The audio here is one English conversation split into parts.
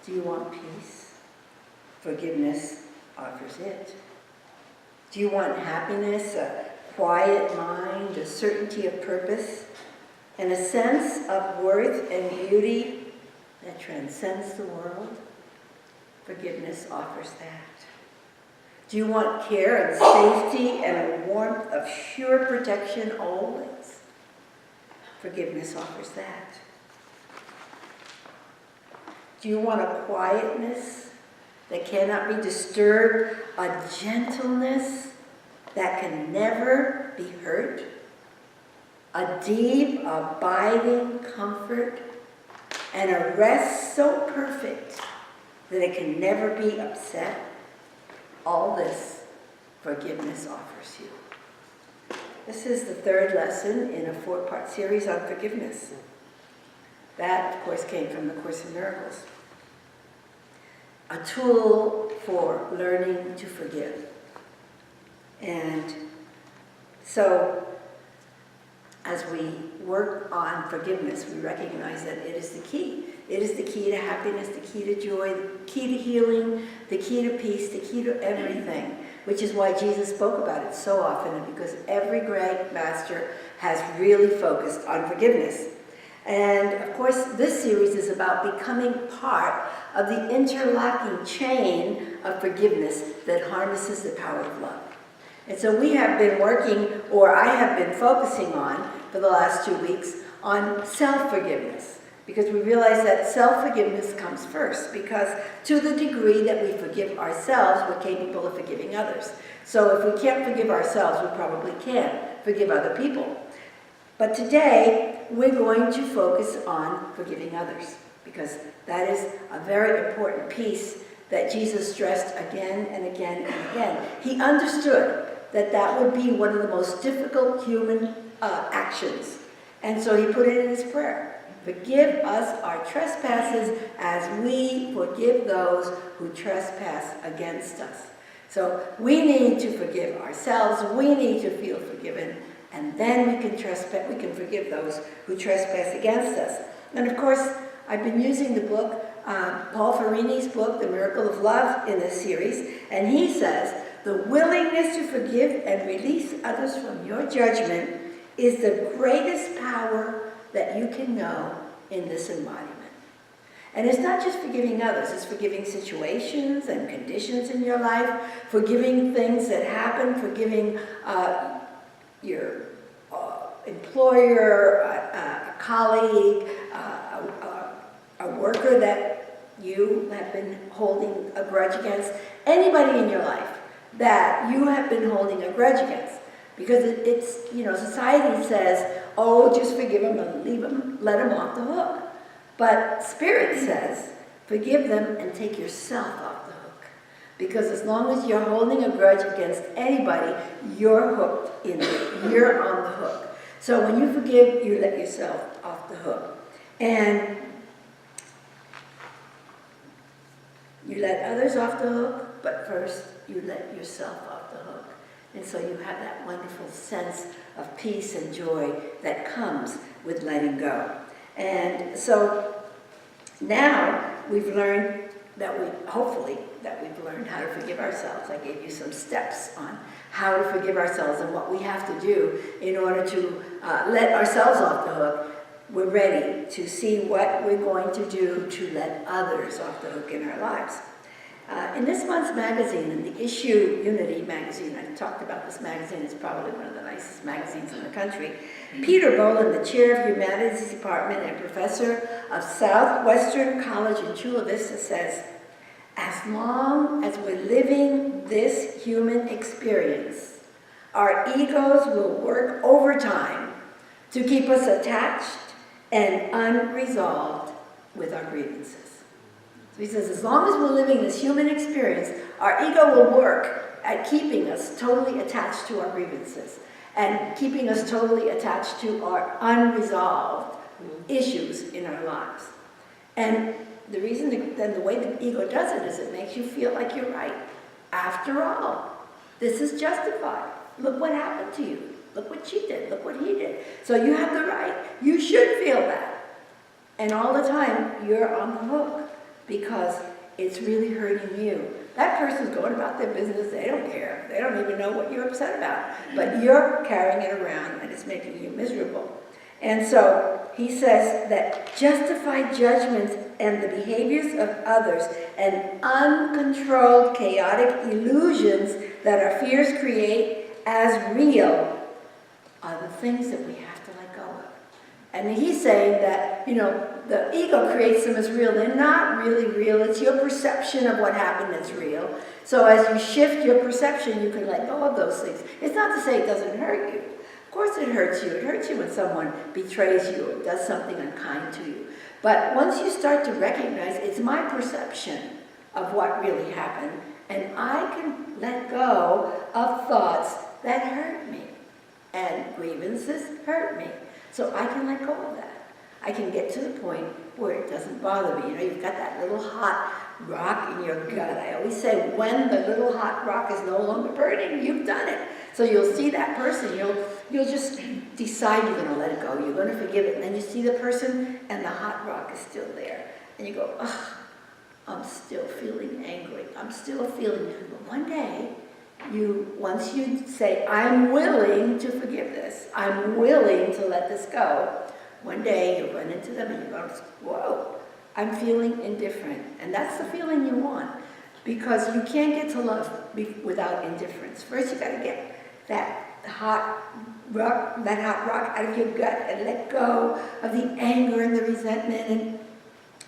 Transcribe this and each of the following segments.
Do you want peace? Forgiveness offers it. Do you want happiness, a quiet mind, a certainty of purpose, and a sense of worth and beauty that transcends the world? Forgiveness offers that. Do you want care and safety and a warmth of sure protection always? Forgiveness offers that. Do you want a quietness that cannot be disturbed, a gentleness that can never be hurt, a deep, abiding comfort, and a rest so perfect that it can never be upset? All this forgiveness offers you. This is the third lesson in a 4-part series on forgiveness. That, of course, came from the Course in Miracles. A tool for learning to forgive. And so, as we work on forgiveness, we recognize that it is the key. It is the key to happiness, the key to joy, the key to healing, the key to peace, the key to everything, which is why Jesus spoke about it so often, and because every great master has really focused on forgiveness. And of course, this series is about becoming part of the interlocking chain of forgiveness that harnesses the power of love. And so we have been working, or I have been focusing on, for the last 2 weeks, on self-forgiveness. Because we realize that self-forgiveness comes first, because to the degree that we forgive ourselves, we're capable of forgiving others. So if we can't forgive ourselves, we probably can't forgive other people. But today, we're going to focus on forgiving others, because that is a very important piece that Jesus stressed again and again and again. He understood that that would be one of the most difficult human actions. And so he put it in his prayer. Forgive us our trespasses as we forgive those who trespass against us. So we need to forgive ourselves. We need to feel forgiven. And then we can forgive those who trespass against us. And of course, I've been using the book, Paul Farini's book, The Miracle of Love, in this series. And he says, the willingness to forgive and release others from your judgment is the greatest power that you can know in this embodiment. And it's not just forgiving others, it's forgiving situations and conditions in your life, forgiving things that happen, forgiving your employer, a colleague, a worker that you have been holding a grudge against, anybody in your life that you have been holding a grudge against. Because it's, society says, oh, just forgive them and leave them, let them off the hook. But Spirit says, forgive them and take yourself off the hook. Because as long as you're holding a grudge against anybody, you're hooked in it. You're on the hook. So when you forgive, you let yourself off the hook. And you let others off the hook, but first you let yourself off the hook. And so you have that wonderful sense of peace and joy that comes with letting go. And so now we've learned hopefully we've learned how to forgive ourselves. I gave you some steps on how to forgive ourselves and what we have to do in order to let ourselves off the hook. We're ready to see what we're going to do to let others off the hook in our lives. In this month's magazine, in the issue Unity magazine, I talked about this magazine, it's probably one of the nicest magazines in the country. Peter Boland, the chair of Humanities Department and professor of Southwestern College in Chula Vista, says, as long as we're living this human experience, our egos will work overtime to keep us attached and unresolved with our grievances. So he says, as long as we're living this human experience, our ego will work at keeping us totally attached to our grievances and keeping us totally attached to our unresolved issues in our lives. And the reason, then the way the ego does it is it makes you feel like you're right. After all, this is justified. Look what happened to you. Look what she did. Look what he did. So you have the right. You should feel that. And all the time, you're on the hook. because it's really hurting you. That person's going about their business, they don't care. They don't even know what you're upset about. But you're carrying it around and it's making you miserable. And so he says that justified judgments and the behaviors of others and uncontrolled chaotic illusions that our fears create as real are the things that we have to let go of. And he's saying that, the ego creates them as real. They're not really real. It's your perception of what happened that's real. So as you shift your perception, you can let go of those things. It's not to say it doesn't hurt you. Of course it hurts you. It hurts you when someone betrays you or does something unkind to you. But once you start to recognize it's my perception of what really happened, and I can let go of thoughts that hurt me, and grievances hurt me. So I can let go of that. I can get to the point where it doesn't bother me. You've got that little hot rock in your gut. I always say, when the little hot rock is no longer burning, you've done it. So you'll see that person, you'll just decide you're going to let it go. You're going to forgive it. And then you see the person, and the hot rock is still there. And you go, ugh, I'm still feeling angry. I'm still feeling. But one day, once you say, I'm willing to forgive this, I'm willing to let this go, one day you'll run into them and you're going, whoa, I'm feeling indifferent. And that's the feeling you want, because you can't get to love without indifference. First, you got to get that hot rock out of your gut and let go of the anger and the resentment and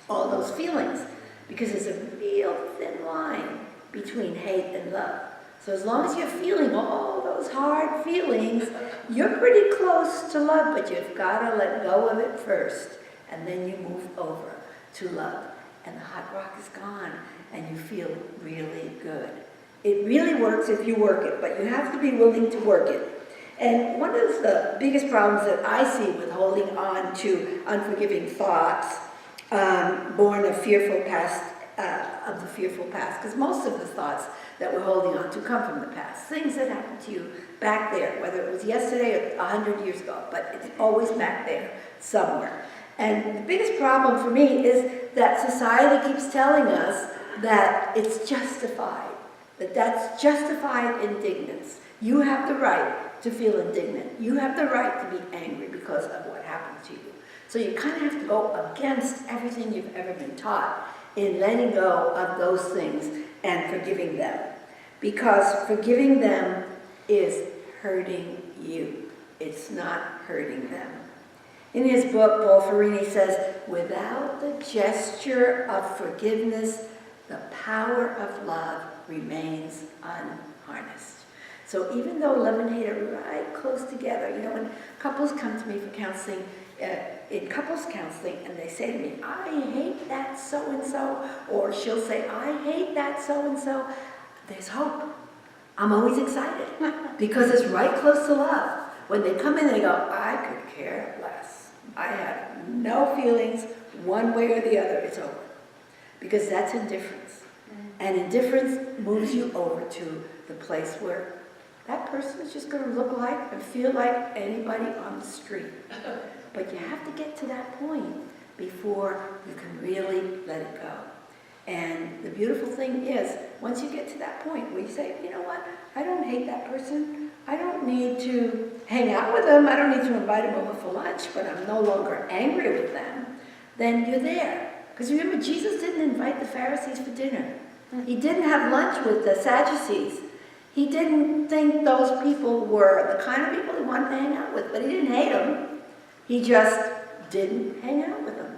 all those feelings, because there's a real thin line between hate and love. So as long as you're feeling all those hard feelings, you're pretty close to love, but you've got to let go of it first, and then you move over to love. And the hot rock is gone, and you feel really good. It really works if you work it, but you have to be willing to work it. And one of the biggest problems that I see with holding on to unforgiving thoughts, born of fearful past, of the fearful past, because most of the thoughts that we're holding on to come from the past. Things that happened to you back there, whether it was yesterday or 100 years ago, but it's always back there somewhere. And the biggest problem for me is that society keeps telling us that it's justified, that's justified indignance. You have the right to feel indignant. You have the right to be angry because of what happened to you. So you kind of have to go against everything you've ever been taught in letting go of those things and forgiving them. Because forgiving them is hurting you. It's not hurting them. In his book, Paul Farini says, without the gesture of forgiveness, the power of love remains unharnessed. So even though love and hate are right close together, when couples come to me for counseling, in couples counseling, and they say to me, I hate that so-and-so, or she'll say, I hate that so-and-so, there's hope. I'm always excited, because it's right close to love. When they come in, they go, I could care less. I have no feelings one way or the other. It's over. Because that's indifference. And indifference moves you over to the place where that person is just going to look like and feel like anybody on the street. But you have to get to that point before you can really let it go. And the beautiful thing is, once you get to that point where you say, you know what, I don't hate that person. I don't need to hang out with them. I don't need to invite them over for lunch, but I'm no longer angry with them. Then you're there. Because remember, Jesus didn't invite the Pharisees for dinner. He didn't have lunch with the Sadducees. He didn't think those people were the kind of people he wanted to hang out with, but he didn't hate them. He just didn't hang out with them.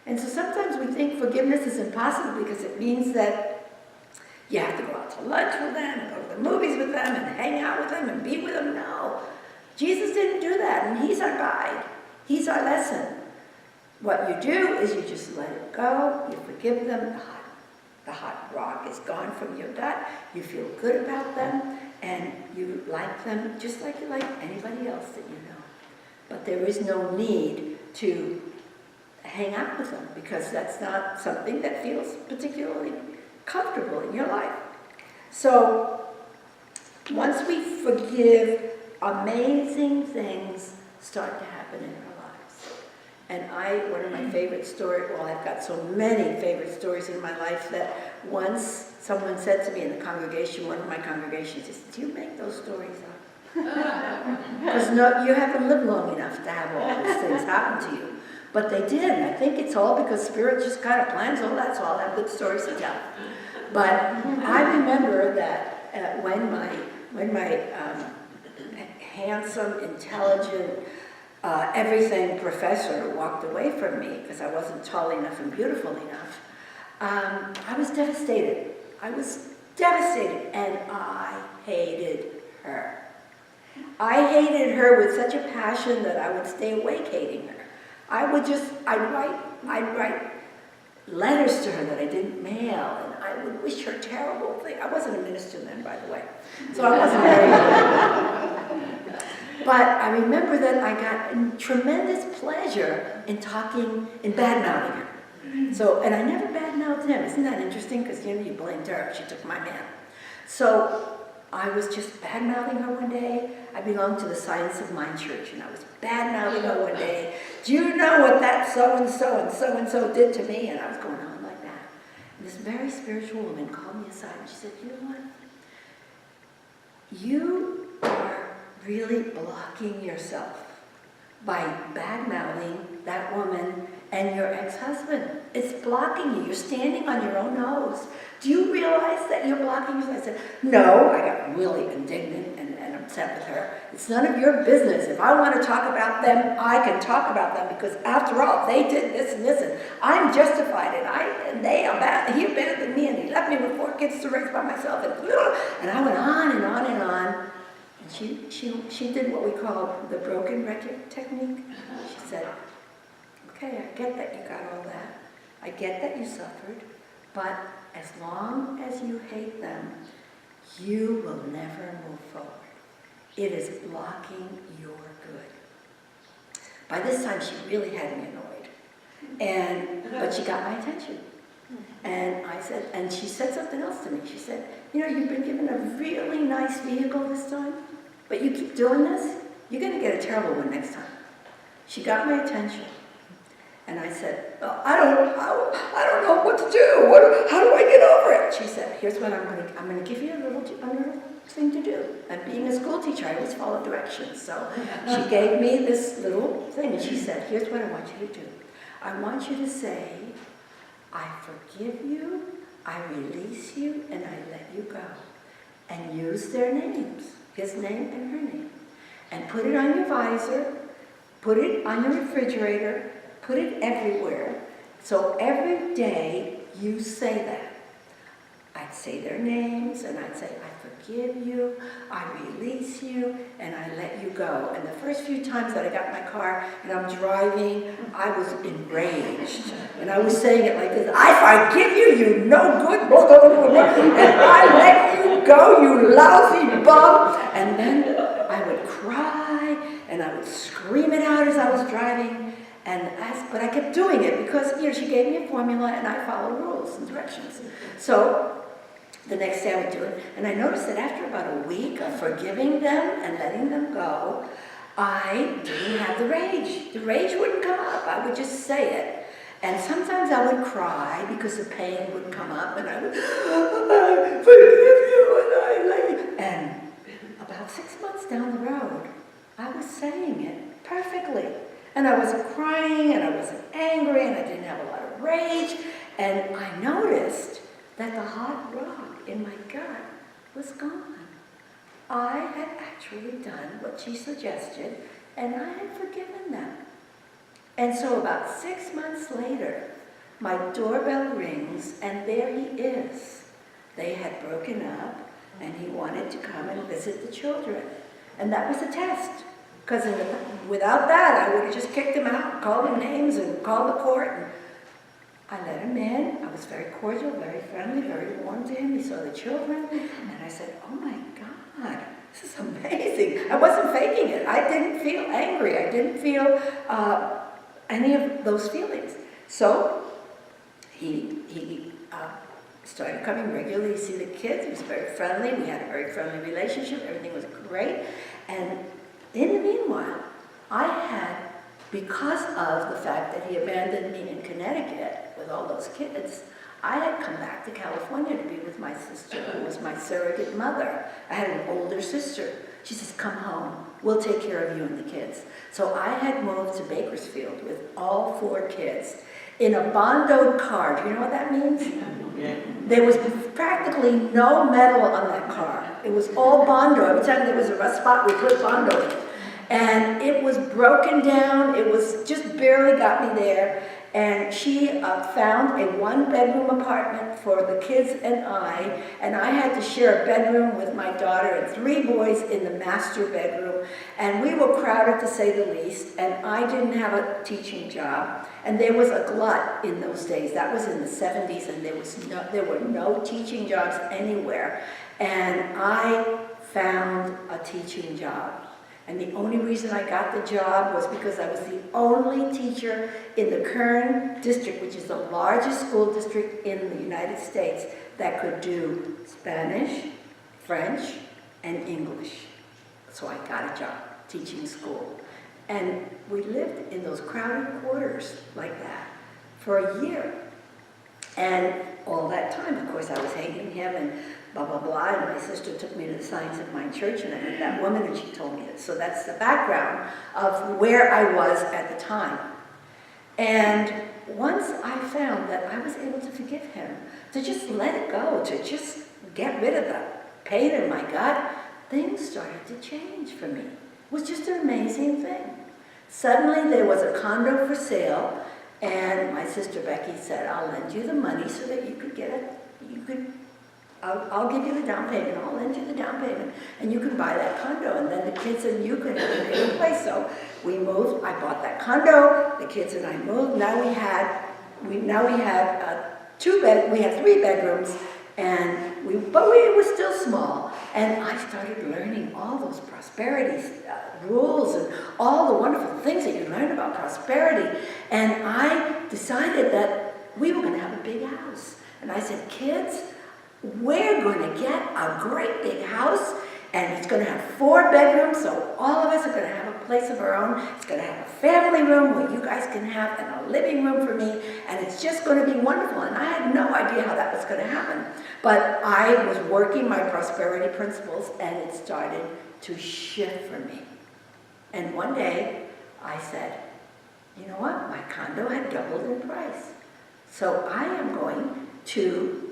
And so sometimes we think forgiveness is impossible because it means that you have to go out to lunch with them, and go to the movies with them, and hang out with them, and be with them. No. Jesus didn't do that, and he's our guide. He's our lesson. What you do is you just let it go, you forgive them, the hot rock is gone from your gut, you feel good about them, and you like them just like you like anybody else that you know. But there is no need to hang out with them, because that's not something that feels particularly comfortable in your life. So once we forgive, amazing things start to happen in our lives. And one of my favorite stories, well, I've got so many favorite stories in my life, that once someone said to me in the congregation, one of my congregations, said, "Do you make those stories up? Because you haven't lived long enough to have all these things happen to you." But they did, and I think it's all because Spirit just kind of plans all that, so I'll have good stories to tell. But I remember that when my handsome, intelligent, everything professor walked away from me because I wasn't tall enough and beautiful enough, I was devastated. I was devastated, and I hated her. I hated her with such a passion that I would stay awake hating her. I'd write letters to her that I didn't mail, and I would wish her terrible things. I wasn't a minister then, by the way, so I wasn't very But I remember that I got tremendous pleasure in bad-mouthing her. So, and I never bad-mouthed him. Isn't that interesting? Because, you blamed her. She took my man. So I was just bad-mouthing her one day. I belonged to the Science of Mind Church, and I was bad-mouthing her one day. "Do you know what that so-and-so and so-and-so did to me?" And I was going on like that. And this very spiritual woman called me aside, and she said, "You know what? You are really blocking yourself by bad-mouthing that woman and your ex-husband. It's blocking you. You're standing on your own nose. Do you realize that you're blocking yourself?" I said, "No." I got really indignant and upset with her. "It's none of your business. If I want to talk about them, I can talk about them, because after all, they did this and this, and I'm justified, and he abandoned me, and he left me with 4 kids to raise by myself, and I went on and on and on. And she did what we call the broken record technique. She said, "Okay, I get that you got all that. I get that you suffered, but as long as you hate them, you will never move forward. It is blocking your good." By this time, she really had me annoyed, but she got my attention. And she said something else to me. She said, "You've been given a really nice vehicle this time, but you keep doing this, you're going to get a terrible one next time." She got my attention. And I said, I don't know what to do. How do I get over it?" She said, "Here's what I'm going to give you a little thing to do." And being a school teacher, I always follow directions. So she gave me this little thing, and she said, "Here's what I want you to do. I want you to say, 'I forgive you, I release you, and I let you go.' And use their names, his name and her name. And put it on your visor, put it on your refrigerator, put it everywhere. So every day you say that." I'd say their names, and I'd say, "I forgive you, I release you, and I let you go." And the first few times that I got in my car and I'm driving, I was enraged. And I was saying it like this: "I forgive you, you no good, blah, blah, blah, blah, and I let you go, you lousy bum." And then I would cry, and I would scream it out as I was driving. But I kept doing it because, she gave me a formula, and I follow rules and directions. So the next day I would do it, and I noticed that after about a week of forgiving them and letting them go, I didn't have the rage. The rage wouldn't come up. I would just say it. And sometimes I would cry because the pain would come up, and I would, "I forgive you, and I let you." And about 6 months down the road, I was saying it perfectly. And I wasn't crying, and I wasn't angry, and I didn't have a lot of rage. And I noticed that the hot rock in my gut was gone. I had actually done what she suggested, and I had forgiven them. And so about 6 months later, my doorbell rings, and there he is. They had broken up, and he wanted to come and visit the children. And that was a test. Because without that, I would have just kicked him out, called him names, and called the court. And I let him in. I was very cordial, very friendly, very warm to him. He saw the children. And I said, "Oh my God, this is amazing." I wasn't faking it. I didn't feel angry. I didn't feel any of those feelings. So he started coming regularly to see the kids. He was very friendly. We had a very friendly relationship. Everything was great. And in the meanwhile, I had because of the fact that he abandoned me in Connecticut with all those kids, I had come back to California to be with my sister, who was my surrogate mother. I had an older sister. She says, come home, we'll take care of you and the kids. So I had moved to Bakersfield with all 4 kids in a bondoed car. Do you know what that means? Yeah. There was practically no metal on that car. It was all bondo. Every time there was a rough spot, we put bondo in it. And it was broken down. It was just barely got me there. And she found a 1-bedroom apartment for the kids and I had to share a bedroom with my daughter and 3 boys in the master bedroom. And we were crowded, to say the least, and I didn't have a teaching job. And there was a glut in those days. That was in the 70s, and there were no teaching jobs anywhere. And I found a teaching job. And the only reason I got the job was because I was the only teacher in the Kern district, which is the largest school district in the United States, that could do Spanish, French, and English. So I got a job teaching school. And we lived in those crowded quarters like that for a year. And all that time, of course, I was hating him and blah, blah, blah. And my sister took me to the Signs of Mind Church, and I met that woman, and she told me this. So that's the background of where I was at the time. And once I found that I was able to forgive him, to just let it go, to just get rid of the pain in my gut, things started to change for me. It was just an amazing thing. Suddenly there was a condo for sale, and my sister Becky said, I'll lend you the money so that you could get it. I'll give you the down payment, I'll lend you the down payment, and you can buy that condo, and then the kids and you can have a bigger place. So we moved, I bought that condo, the kids and I moved. Now we had 3 bedrooms, but it was still small. And I started learning all those prosperity rules and all the wonderful things that you learn about prosperity. And I decided that we were going to have a big house. And I said, kids, we're going to get a great big house, and it's going to have 4 bedrooms, so all of us are going to have a place of our own. It's going to have a family room where you guys can have, and a living room for me, and it's just going to be wonderful. And I had no idea how that was going to happen. But I was working my prosperity principles, and it started to shift for me. And one day, I said, you know what? My condo had doubled in price. So I am going to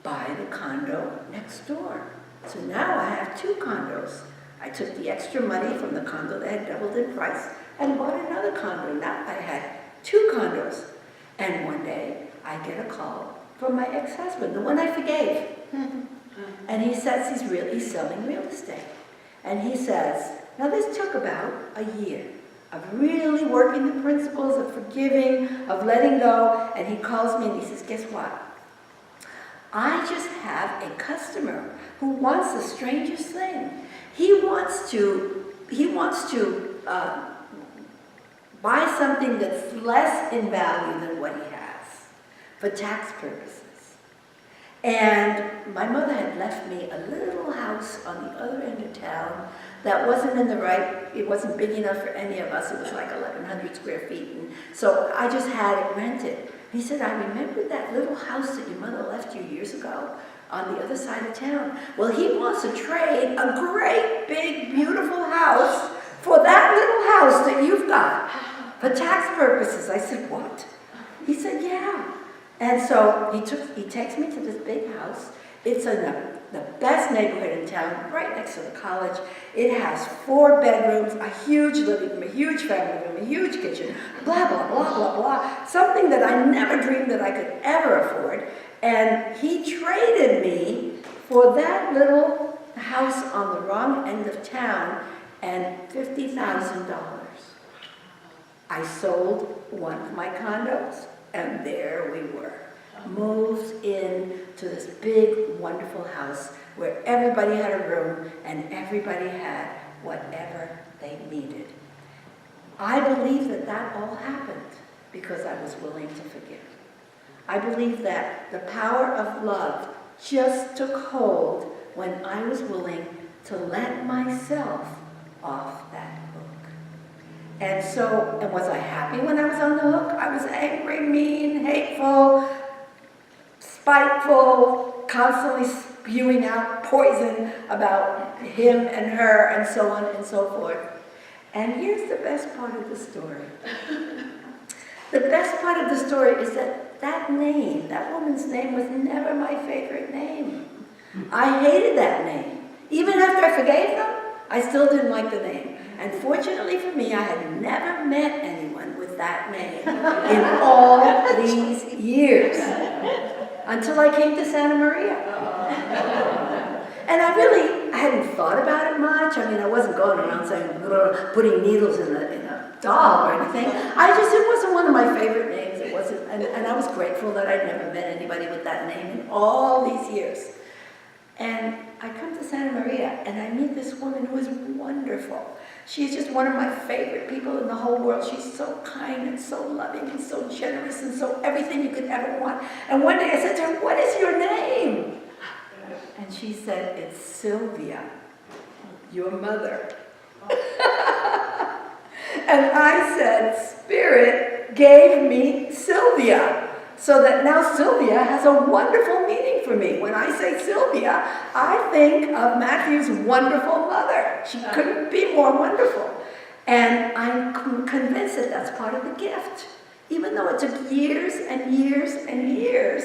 buy the condo next door. So now I have 2 condos. I took the extra money from the condo that had doubled in price and bought another condo. Now I had 2 condos. And one day I get a call from my ex-husband, the one I forgave. And he says he's selling real estate. And he says, now this took about a year of really working the principles of forgiving, of letting go. And he calls me and he says, guess what? I just have a customer who wants the strangest thing. He wants to buy something that's less in value than what he has for tax purposes. And my mother had left me a little house on the other end of town that wasn't it wasn't big enough for any of us. It was like 1,100 square feet. And so I just had it rented. He said, I remember that little house that your mother left you years ago on the other side of town. Well, he wants to trade a great, big, beautiful house for that little house that you've got for tax purposes. I said, what? He said, yeah. And so he takes me to this big house. It's in the best neighborhood in town, right next to the college. It has 4 bedrooms, a huge living room, a huge family room, a huge kitchen, blah, blah, blah, blah, blah. Something that I never dreamed that I could ever afford. And he traded me for that little house on the wrong end of town and $50,000. I sold one of my condos, and there we were. Moved in to this big, wonderful house where everybody had a room and everybody had whatever they needed. I believe that all happened because I was willing to forgive. I believe that the power of love just took hold when I was willing to let myself off that hook. And so, and was I happy when I was on the hook? I was angry, mean, hateful, spiteful, constantly spewing out poison about him and her and so on and so forth. And here's the best part of the story. The best part of the story is that that name, that woman's name, was never my favorite name. I hated that name. Even after I forgave them, I still didn't like the name. And fortunately for me, I had never met anyone with that name in all these years, until I came to Santa Maria. And I hadn't thought about it much. I mean, I wasn't going around saying, putting needles in a doll or anything. It wasn't one of my favorite names. It wasn't, and I was grateful that I'd never met anybody with that name in all these years. And I come to Santa Maria, and I meet this woman who is wonderful. She's just one of my favorite people in the whole world. She's so kind and so loving and so generous and so everything you could ever want. And one day I said to her, "What is your name?" And she said, "It's Sylvia, your mother." And I said, "Spirit gave me Sylvia." So that now Sylvia has a wonderful meaning for me. When I say Sylvia, I think of Matthew's wonderful mother. She couldn't be more wonderful. And I'm convinced that that's part of the gift. Even though it took years and years and years,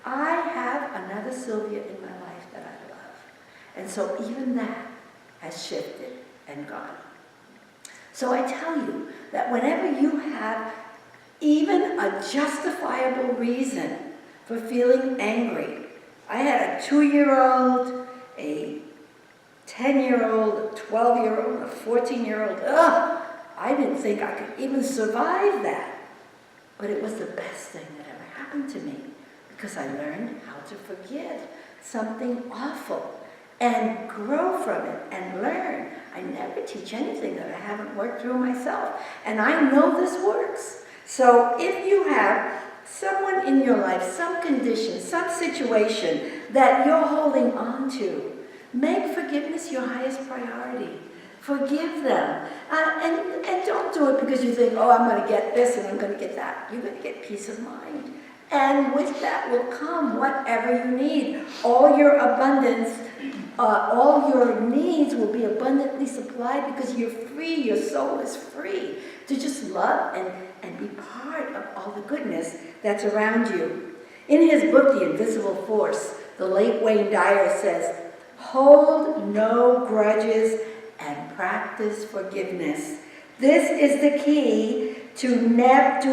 I have another Sylvia in my life that I love. And so even that has shifted and gone. So I tell you that whenever you have even a justifiable reason for feeling angry. I had a 2-year-old, a 10-year-old, a 12-year-old, a 14-year-old. I didn't think I could even survive that. But it was the best thing that ever happened to me, because I learned how to forgive something awful and grow from it and learn. I never teach anything that I haven't worked through myself. And I know this works. So if you have someone in your life, some condition, some situation that you're holding on to, make forgiveness your highest priority. Forgive them. And don't do it because you think, oh, I'm going to get this and I'm going to get that. You're going to get peace of mind. And with that will come whatever you need. All your abundance, all your needs will be abundantly supplied because you're free. Your soul is free to just love and be part of all the goodness that's around you. In his book, The Invisible Force, the late Wayne Dyer says, hold no grudges and practice forgiveness. This is the key to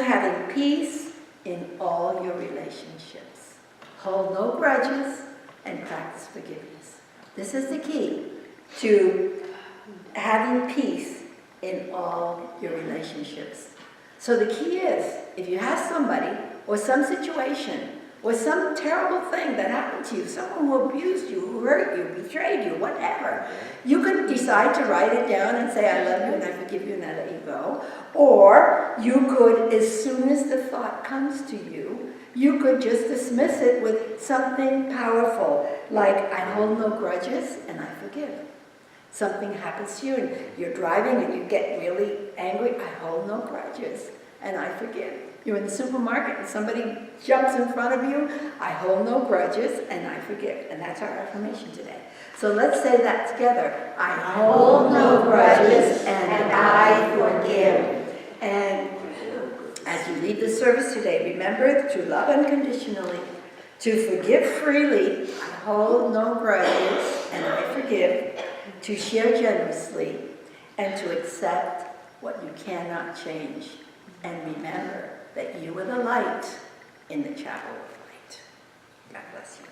having peace in all your relationships. Hold no grudges and practice forgiveness. This is the key to having peace in all your relationships. So the key is, if you have somebody or some situation or some terrible thing that happened to you, someone who abused you, who hurt you, betrayed you, whatever, you could decide to write it down and say, I love you and I forgive you and I let you go. Or you could, as soon as the thought comes to you, you could just dismiss it with something powerful, like, I hold no grudges and I forgive. Something happens to you and you're driving and you get really angry, I hold no grudges and I forgive. You're in the supermarket and somebody jumps in front of you, I hold no grudges and I forgive. And that's our affirmation today. So let's say that together. I hold no grudges and I forgive. And as you leave the service today, remember to love unconditionally, to forgive freely, I hold no grudges and I forgive, to share generously, and to accept what you cannot change. And remember that you are the light in the chapel of light. God bless you.